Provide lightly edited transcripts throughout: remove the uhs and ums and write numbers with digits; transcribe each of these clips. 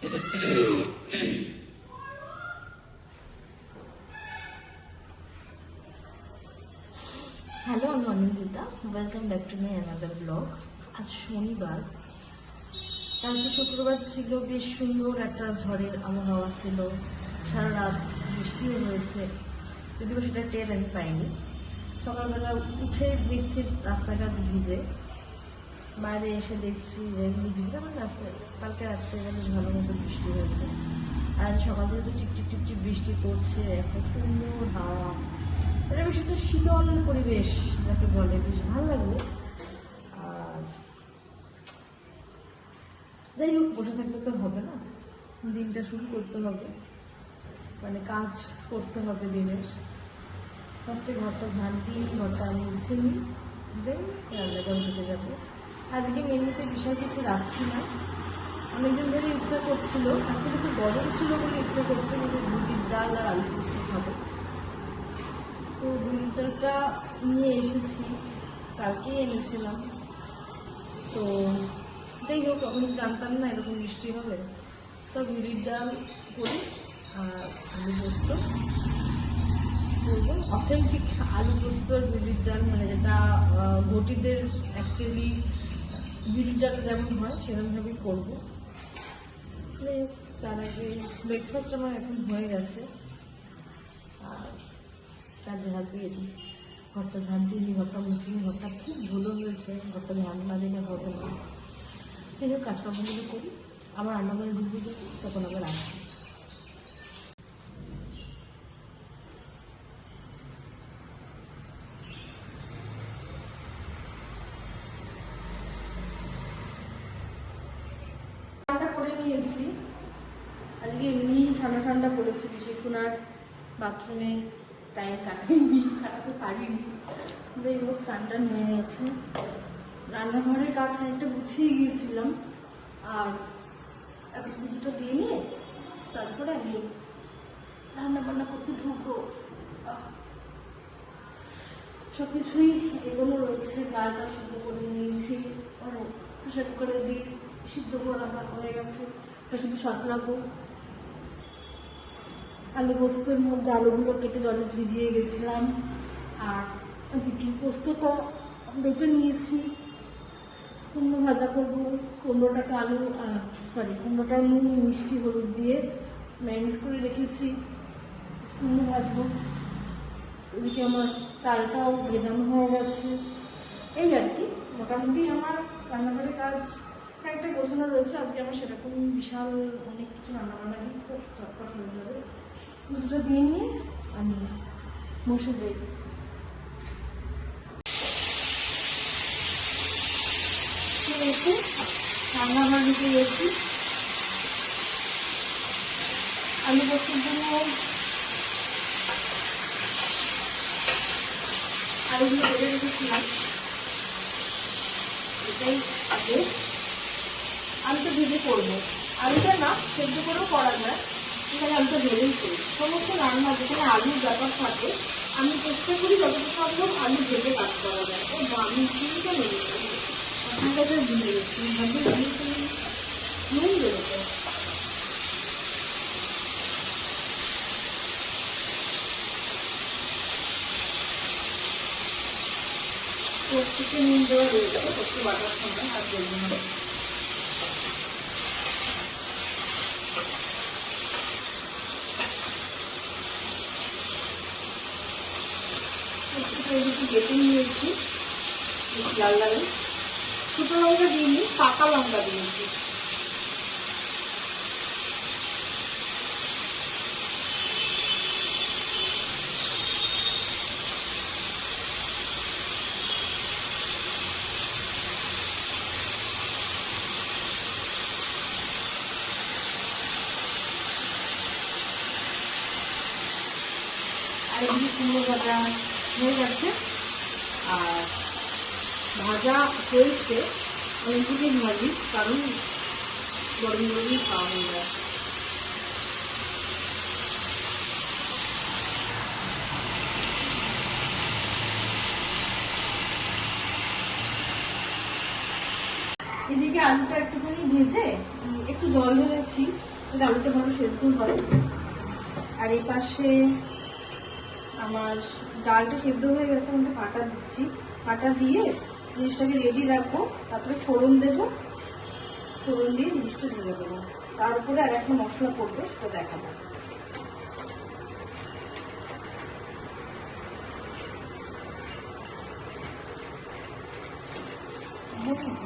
Hello, আমি Anindita. Welcome back to my another blog. আজ শনিবার, কালকে শুক্রবার ছিল, বেশ সুন্দর একটা ঝড়ের আবহাওয়া ছিল, সারা রাত বৃষ্টিও হয়েছে, যদিও সেটা টের আমি পাইনি। সকালবেলা উঠে দেখছি রাস্তাঘাট ভিজে, বাইরে এসে দেখছি যে এগুলো ভিজে, আমার রাস্তায় কালকে রাত্রেবেলা ভালো মতো বৃষ্টি হয়েছে। আর সকাল থেকে তো টিপটিপ টিপটিপ বৃষ্টি পড়ছে, এত সুন্দর হাওয়া, এটা বেশ একটা শীতল পরিবেশ যাকে বলে, বেশ ভালো লাগছে। আর যাই হোক, বসে থাকলে তো হবে না, দিনটা শুরু করতে হবে, মানে কাজ করতে হবে দিনের। ফার্স্টে ঘরটা ঝাঁট দিয়ে ঘরটা আমি মুছে নিই, দেন রান্নাঘর ঢুকে যাবো। আজকে মেনুতে বিশাল কিছু রাখছি না, অনেকদিন ধরে ইচ্ছা করছিল, আসলে একটু গরম ছিল বলে ইচ্ছা করছিল যে মুগের ডাল আর আলু পোস্ত খাবো। তো 2 লিটারটা নিয়ে এসেছি, কালকেই এনেছিলাম। তো যাই হোক, আমি জানতাম না এরকম বৃষ্টি হবে, তো মুগের ডাল করি আর আলু পোস্ত করবো। অথেন্টিক আলু পোস্ত আর মুগের ডাল, মানে যেটা ঘটিদের অ্যাকচুয়ালি মুগের ডাল যেমন হয় সেরকমভাবেই করবো। তার আগে ব্রেকফাস্ট আমার এখন হয়ে গেছে, আর কাজে হাত দিয়ে দিই। ঘরটা ঝাঁট দিয়ে নিই, ঘরটা মুছে নিই, ঘরটা খুব ধুলো হয়েছে, ঘরটা ঝাঁট না দিলে হবে না। সেই হোক, কাজকর্মগুলো করি, আবার রান্নাঘরে ঢুকে যাই, তখন আবার আসি। ঠান্ডা করে নিয়েছি, আজকে এমনি ঠান্ডা ঠান্ডা পড়েছে, বেশিক্ষণ আর বাথরুমে টাইম কাটাতে পারিনি। যাই হোক, চানটা হয়ে গেছে, রান্নাঘরের কাজ খানিকটা গুছিয়ে গিয়েছিলাম, আর এখন পুজোটা দিয়ে নিয়ে তারপরে আমি রান্না বান্না করতে ঢুকবো। সব কিছুই এগোনো রয়েছে, ডালটা সিদ্ধ করে নিয়েছি, প্রেশার কুকারে দিয়ে সিদ্ধ করা হয়ে গেছে, শুধু সাতলাবো। আলু পোস্তের মধ্যে আলুগুলো কেটে জলে ভিজিয়ে গেছিলাম, আর ওদিকে পোস্তটা বেটে নিয়েছি। কুমড়ো ভাজা করবো, কুমড়োটাকে কুমড়োটা নুন মিষ্টি হলুদ দিয়ে ম্যারিনেট করে রেখেছি, কুমড়ো ভাজবো। ওদিকে আমার চালটাও ভেজানো হয়ে গেছে। এই আর কি, মোটামুটি আমার রান্নাঘরের কাজ একটা গোছানো রয়েছে। আজকে আমার সেরকম বিশাল অনেক কিছু রান্নাবান্না নেই, খুব চটপট হয়ে যাবে। পুজোটা দিয়ে নিয়ে আমি বসে যাই। রান্নাঘর ঢুকে গেছি, আলু পোস্তের জন্য আলুগুলো ভেজে রেখেছিলাম। এটাই আগে আলুটা ভেজে করবো, আলুটা না সেদ্ধ করেও করা যায়, এখানে আলুটা ভেজেই করি। সমস্ত রান্না যেখানে আলুর ব্যাপার থাকে আমি চেষ্টা করি যতটা সম্ভব আলু ভেজে কাজ করা যায়। ও আমি চিনিটা নেই, আপনার কাছে ভুলে গেছি, ভাবি নুন বেরোতে। প্রত্যেকে নুন দেওয়া রয়েছে, একটু বাটার সময় আর দেবো না। একটু বেটে নিয়েছি লাল লাল, শুকনো লঙ্কা দিইনি, পাকা লঙ্কা দিয়েছি। আর এমনি কুমড়ো ভাজা হয়ে গেছে, আর ভাজা হয়েছে অনেকদিনই ভাজি, কারণ গরম গরমই খাওয়া হয়ে যায়। এদিকে আলুটা একটুখানি ভেজে একটু জল ঢেলেছি, আলুটা ভালো সেদ্ধ হয়। আর এই পাশে আমার ডালটা সেদ্ধ হয়ে গেছে, আমি কাটা দিচ্ছি। কাটা দিয়ে জিনিসটাকে রেডি রাখবো, তারপরে ফোড়ন দেবো, ফোড়ন দিয়ে জিনিসটা ঢেলে দেবো। তার উপরে আর একটা মশলা পড়বে, সেটা দেখাবো।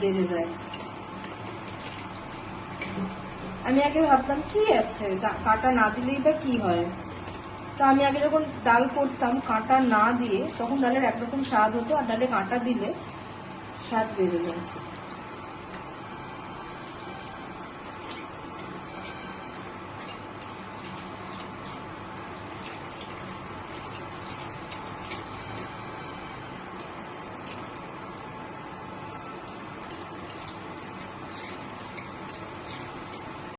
বেড়ে যায়। আমি আগে ভাবতাম কি আছে, কাঁটা না দিলেই বা কি হয়। তো আমি আগে যখন ডাল করতাম কাঁটা না দিয়ে, তখন ডালের একরকম স্বাদ হতো, আর ডালে কাঁটা দিলে স্বাদ বেড়ে যায়।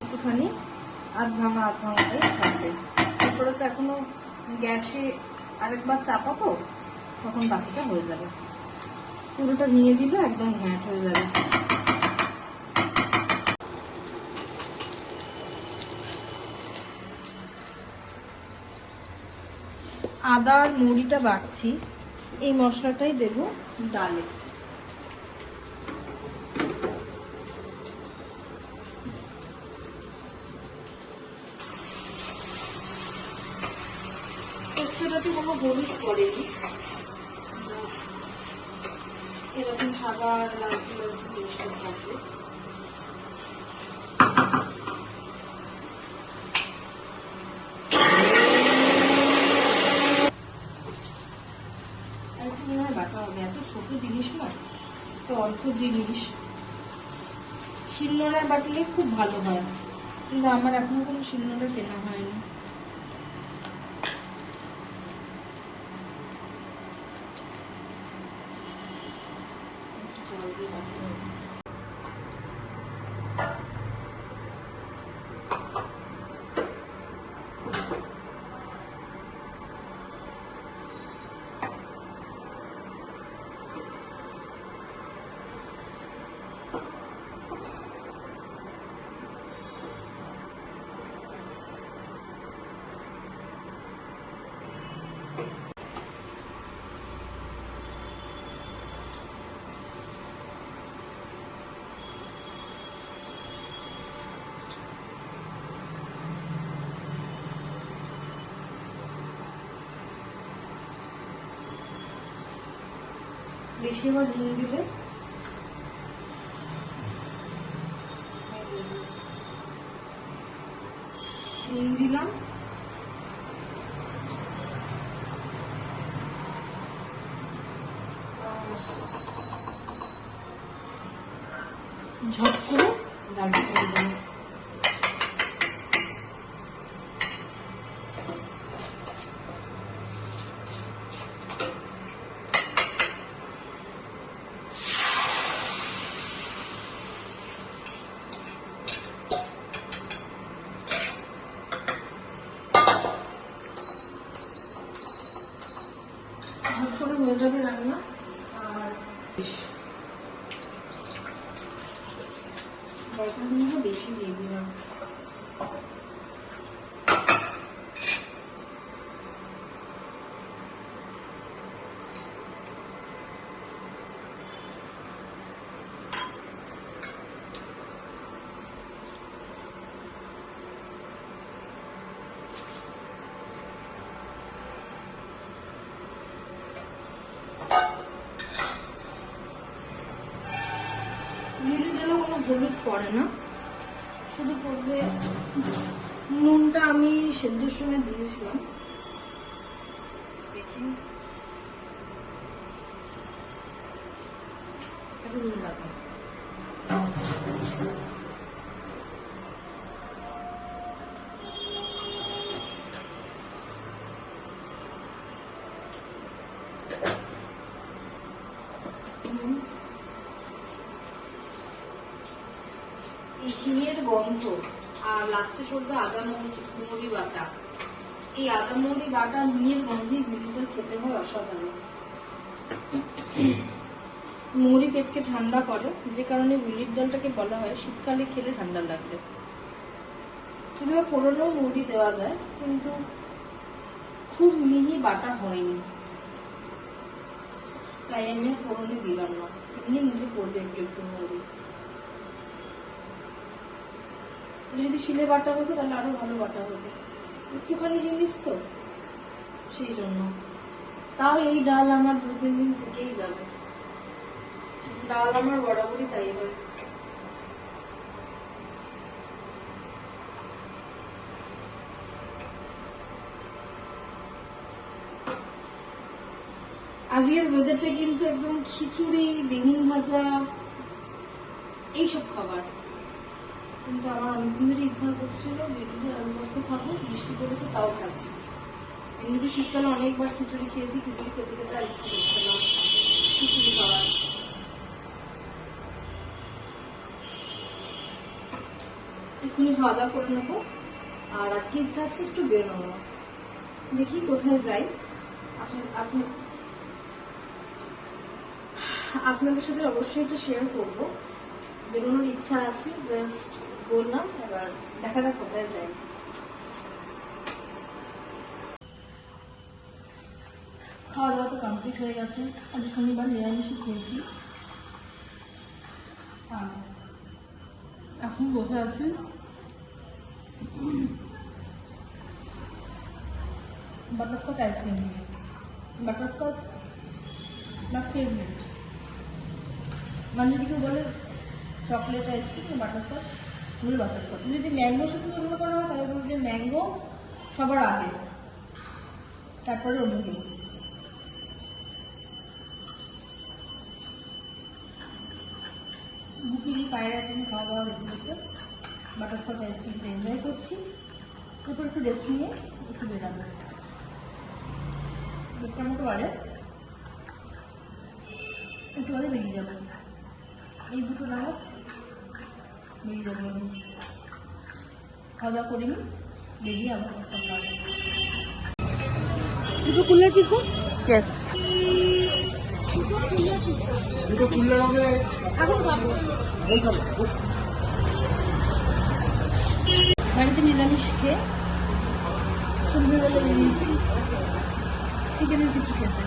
একটুখানি আধ ভাঙাটাই থাকবে। তারপরে তো এখনো গ্যাসে আরেকবার চাপাবো, তখন বাকিটা হয়ে যাবে। পুরোটা ভেঙে দিলে একদম ঘ্যাঁট হয়ে যাবে। আদা আর মুড়িটা বাটছি, এই মশলাটাই দেবো ডালে। পোস্তটাতে কোনো হলুদ পড়েনি, এরকম সাদা আর লালচে লালচে জিনিসটা থাকবে। একটু মনে হয় বাটা হবে, এত ছোট জিনিস না, তো অল্প জিনিস শিলনোড়ায় বাটলে খুব ভালো হয়, কিন্তু আমার এখনো কোনো শিলনোড়া কেনা হয়নি। বেশি আবার নুন দিলে নুন দিলাম, ঝট করে ডালটা করে দেবো। হয়ে যাবে রান্না। আর বেশি দিয়ে দিলাম। হলুদ পড়ে না, শুধু পড়বে নুনটা আমি সেদ্ধর সময় দিয়েছিলাম, দেখি একটু নুন লাগবে। ঘিয়ের গন্ধ আর লাস্টে পড়বে আদা মৌরি বাটা। এই আদা মৌরি বাটা ঘিয়ের গন্ধে বিউলিটা খেতে হয় অসাধারণ। মৌরি পেটকে ঠান্ডা করে, যে কারণে বিউলির ডালটাকে বলা হয় শীতকালে খেলে ঠান্ডা লাগবে। যদিও ফোড়নেও মুড়ি দেওয়া যায়, কিন্তু খুব মিহি বাটা হয়নি, তাই আমি ফোড়নে দিলাম না। এমনি মুখে পড়বে একটু একটু মুড়ি। যদি শিলে বাটা হতো তাহলে আরো ভালো বাটা হতো, একটুখানি জিনিস তো সেই জন্য। তাও এই ডাল আমার 2-3 দিন থেকেই যাবে। ডাল আমার বরাবরই তাই হয়। আজকের ওয়েদারটা কিন্তু একদম খিচুড়ি, বেগুন ভাজা, এইসব খাবার। কিন্তু আমার অনেকদিন ধরে ইচ্ছা করছিল বেগুনি আলু পোস্ত খাবো, বৃষ্টি পড়েছে তাও খাচ্ছি। এমনিতে শীতকালে অনেকবার খিচুড়ি খেয়েছি, খিচুড়ি খেতে খেতে আর ইচ্ছে করছে না খিচুড়ি খাওয়ার। এক্ষুনি খাওয়া দাওয়া করে নেবো। আর আজকে ইচ্ছা আছে একটু বেরোনো, দেখি কোথায় যাই। আপনাদের সাথে অবশ্যই একটু শেয়ার করবো। বেরোনোর ইচ্ছা আছে, জাস্ট বললাম, এবার দেখা যাক কোথায় যাই। খাওয়া দাওয়া তো কমপ্লিট হয়ে গেছে। আজ শনিবার নিরামিষই খেয়েছি। এখন বসে আছি বাটারস্কচ আইসক্রিম নিয়ে। বাটারস্কচ আমার ফেভারিট। মানে যদি কেউ বলে চকলেট আইসক্রিম বাটারস্কচ, বলি বাটারস্কচ। যদি ম্যাঙ্গোর সাথে তুলনা করা হয় তাহলে বলবো যে ম্যাঙ্গো সবার আগে, তারপরে অন্য কেউ। বুকিনি পায়ের আইটেম খাওয়া দাওয়া রেডি করতে বাটারস্কচ আইসক্রিমটা এনজয় করছি। তারপর একটু রেস্ট নিয়ে একটু বেরাবো। একটা মতো বাড়ে একটু বাদে বেরিয়ে যাবো। এই 2টো নাগাদ বেরিয়ে যাবো। খাওয়া দাওয়া করিনি, বেরিয়ে আবার দুটো কুলার পিৎজা। ইয়েস, দুটো কুলার হবে এখন খাবো। বাড়িতে নিরামিষ খেয়ে সন্ধ্যেবেলা বেরিয়েছি চিকেনের কিছু খেতে।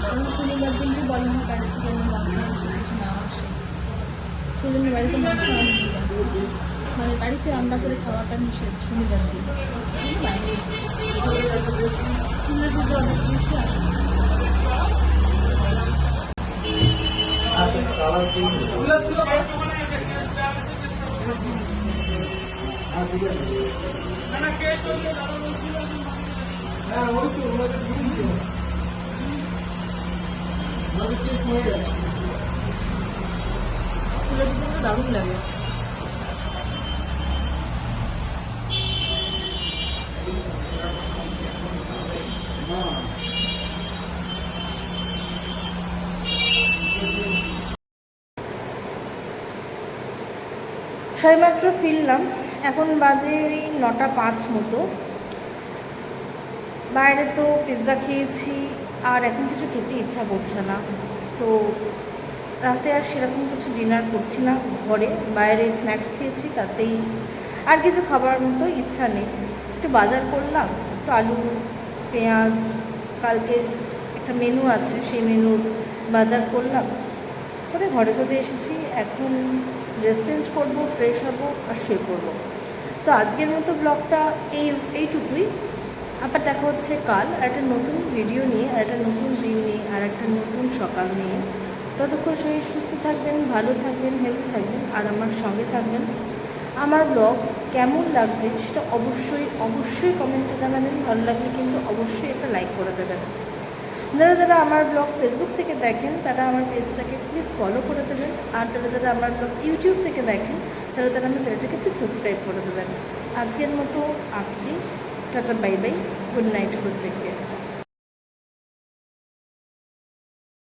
কারণ শনিবার দিনকে বলে না বাড়ি থেকে মাংস কিছু না আসে, সেই জন্য বাড়িতে মাংস আনতে যাচ্ছি। মানে বাড়িতে রান্না করে খাওয়াটা নিষেধ শনিবার দিন। বাইরে কুলার পিৎজা অর্ডার দিয়েছি, আসে। দারুণ লাগে। সবেমাত্র ফিরলাম, এখন বাজে ওই 9টা 5 মতো। বাইরে তো পিৎজা খেয়েছি, আর এখন কিছু খেতে ইচ্ছা করছে না। তো রাতে আর সেরকম কিছু ডিনার করছি না, ঘরে বাইরে স্ন্যাক্স খেয়েছি, তাতেই আর কিছু খাবার মতো ইচ্ছা নেই। একটু বাজার করলাম, একটু আলু পেঁয়াজ, কালকের একটা মেনু আছে সেই মেনুর বাজার করলাম, করে ঘরে চলে এসেছি। এখন ড্রেস চেঞ্জ করবো, ফ্রেশ হবো আর শুয়ে পড়বো। তো আজকের মতো ব্লগটা এইটুকুই। আবার দেখা হচ্ছে কাল আর একটা নতুন ভিডিও নিয়ে, আর একটা নতুন দিন নিয়ে, আর একটা নতুন সকাল নিয়ে। ততক্ষণ শরীর সুস্থ থাকবেন, ভালো থাকবেন, হেলদি থাকবেন, আর আমার সঙ্গে থাকবেন। আমার ব্লগ কেমন লাগছে সেটা অবশ্যই অবশ্যই কমেন্টে জানাবেন। ভালো লাগলে কিন্তু অবশ্যই একটা লাইক করে দেবেন। যারা যারা আমার ব্লগ ফেসবুক থেকে দেখেন তারা আমার পেজটাকে প্লিজ ফলো করে দেবেন, আর যারা যারা আমার ব্লগ ইউটিউব থেকে দেখেন তারা তারা আমার চ্যানেলটাকে প্লিজ সাবস্ক্রাইব করে দেবেন। আজকের মতো আসছি, tata, bye bye, good night প্রত্যেককে।